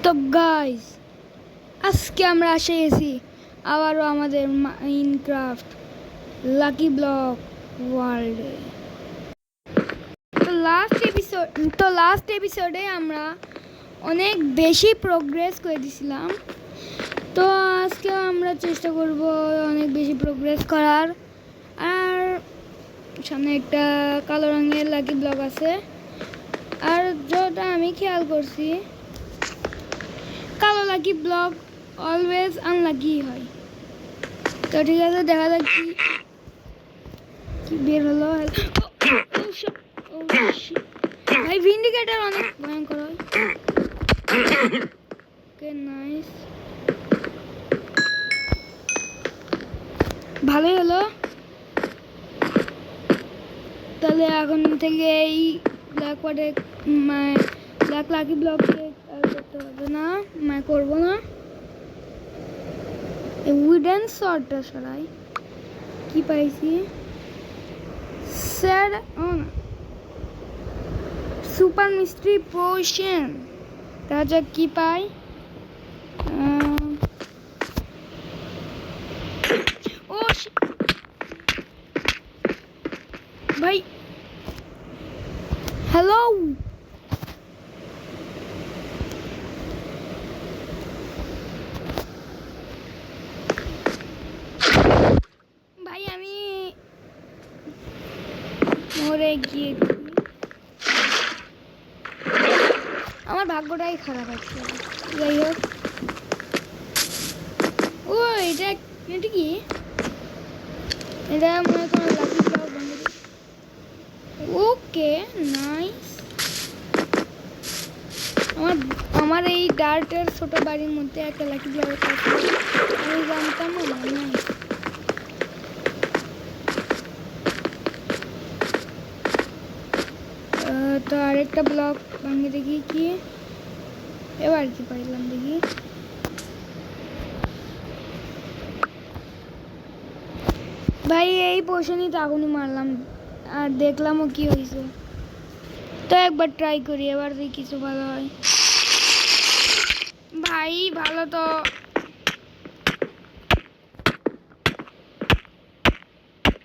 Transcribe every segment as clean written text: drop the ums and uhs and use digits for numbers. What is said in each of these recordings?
তো গাইস, আজকে আমরা এসে গেছি আবারও আমাদের মাইনক্রাফট লাকি ব্লক ওয়ার্ল্ডে। তো লাস্ট এপিসোডে আমরা অনেক বেশি প্রোগ্রেস করে দিয়েছিলাম। তো আজকে আমরা চেষ্টা করব অনেক বেশি প্রোগ্রেস করার। আর সামনে একটা কালো রঙের লাকি ব্লক আছে, আর যেটা আমি খেয়াল করছি কালো লাকি ব্লক অলওয়েজ আনলাকি হয়। তো ঠিক আছে, দেখা যাক কি বের হলো। ভাই ভিন্ডিকেটর অনেক ভয়ঙ্কর হয়। ওকে, নাইস, ভালোই হলো। তাহলে এখন থেকে এই ব্ল্যাক লাকি ব্লকে করতে হবে না, করবো না। উডেন শর্টটা সরাই। কি পাইছি? Sir super mystery potion. রাজা কি পাই? ও ভাই, হ্যালো ভাই, আমি মরে গিয়েছি। আমার ভাগ্যটাই খারাপ আছে। যাই হোক, ও এটা কি? এটা মনে কোনো লাকি ব্লক বন্ধ। ওকে, নাইস। আমার এই ডার্টের ছোট বাড়ির মধ্যে একটা লাকি ব্লক আছে, আমি জানতাম না। নাইস। তো আরেকটা ব্লক ভাঙে দেখি কি এবার কি পাইলাম দেখি। ভাই এই পোশনই তো আগুনই মারলাম আর দেখলামও কি হয়েছে। তো একবার ট্রাই করি, এবার দেখি কিছু ভালো হয়। ভাই ভালো তো।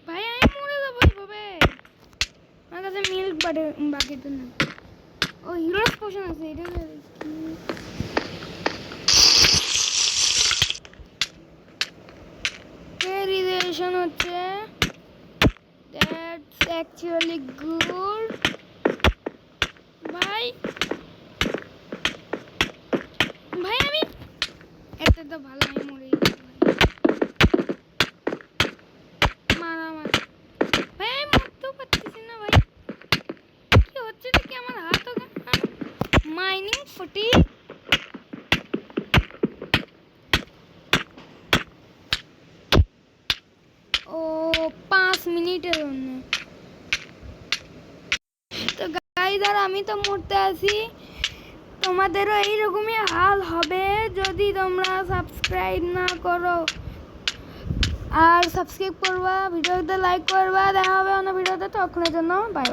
ভাই আমি মরে যাবো এইভাবে। আমার কাছে মিল্ক বাকেট না। ও হিরোর পোশন আছে, এটা রিলেশন হচ্ছে। That's actually good. ভাই ভাই আমি এত তো ভালো, আমি মরে মারামারি। ভাই আমি মরতেও পারতেছি না। ভাই কি হচ্ছে কি আমার হাত মাইনিং ফুটি। ও 5 মিনিটের জন্য। তো গাইস, আর আমি তো মরতে আছি। তোমাদেরও এইরকমই হাল হবে যদি তোমরা সাবস্ক্রাইব না করো। আর সাবস্ক্রাইব করবা, ভিডিওতে লাইক করবা। দেখা হবে অন্য ভিডিওতে। তখনের জন্য বাই।